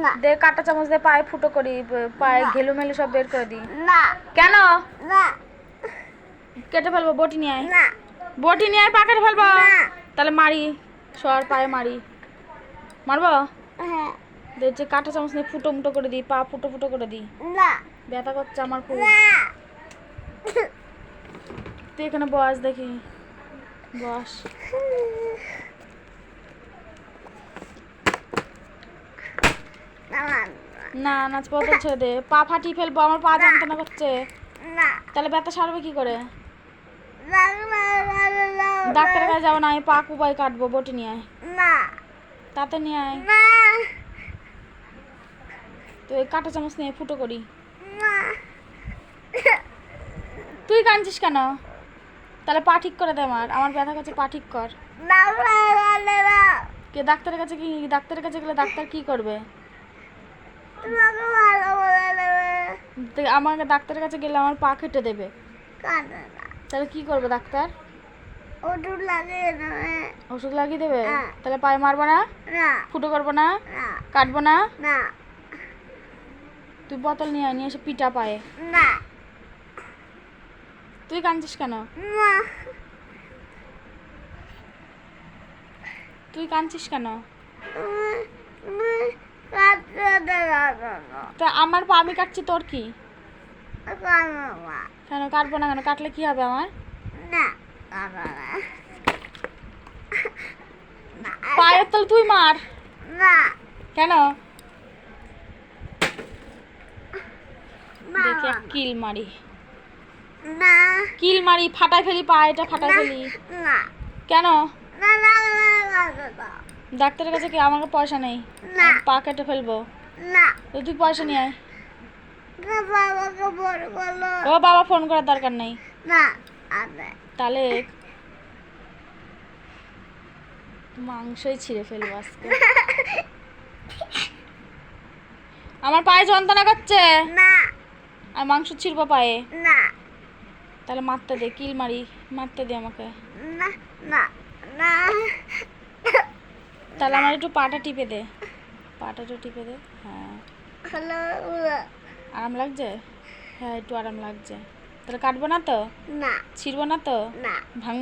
না দে কাঁটা চামচ দিয়ে পায়ে ফুটো করি, পায়ে ঘেলু মেলু সব বের করে দিই। না কেন? না কেটে ফেলবো, বটি নিয়ে আয়। না বটি নিয়ে আয়, পা কেটে ফেলবো। না। তাহলে মারি, সর পায়ে মারি, মারবো। হ্যাঁ দেখছি কাঁটা চামচ নিয়ে ফুটো মুটো করে দিই, পা ফুটো ফুটো করে দিই। না ব্যথা করছে আমার খুব। না তুই এখানে বস, দেখি বস। না নাচ পাতা ছেড়ে দে, পা ফাটিয়ে ফেলবো, আমার পা যন্ত্রণা করছে। না তাহলে ব্যথা সারবে কি করে? না ডাক্তারের কাছে যাবো না, আমি পা কুবাই কাটবো, বটি নিয়ে আয়। না তাতে নিয়ে আয়। না তো ওই কাঁটা চামচ নিয়ে ফুটো করি। না তুই কাঁদছিস কেন? তাহলে পা ঠিক করে দে, আমার ব্যথা করছে, পা ঠিক কর। না কে ডাক্তারের কাছে কি, ডাক্তারের কাছে গেলে ডাক্তার কি করবে? আমাকে ডাক্তারের কাছে গেলে আমার পা কেটে দেবে, তাহলে কি করবে ডাক্তার? ওষুধ লাগিয়ে দেবে। তাহলে পায়ে মারবো না, ফুটো করবো না, কাটবো না। তুই বোতল নিয়ে আয়, নিয়ে এসে পিটা পায়ে। তুই কাঁদছিস কেন? তুই কাঁদছিস কেন? তা আমার পা আমি কাটছি, তোর কি? কেন কাটবো না? কেন কাটলে কি হবে আমার? পায়ের তল তুই মার। কেন? দেখি কিল মারি, কিল মারি, ফাটাই ফেলি পা, এটা ফাটাই ফেলি। কেন? ডাক্তারের কাছে কি, আমার পয়সা নেই, পা কেটে ফেলবো। তো তুই পয়সা নিয়ে আয়। ও বাবা ফোন করার দরকার নেই। তাহলে মাংসই ছিঁড়ে ফেলবো আজকে। আমার পায়ে যন্ত্রণা করছে, আর মাংস ছিঁড়বো পায়ে। তাহলে মারতে দে, কিল মারি, মারতে দে আমাকে। তাহলে আমার একটু পাটা টিপে দে, পাটা একটু টিপে দে। হ্যাঁ আরাম লাগছে? হ্যাঁ একটু আরাম লাগছে। তাহলে কাটবো না তো, ছিঁড়বো না তো, ভাঙ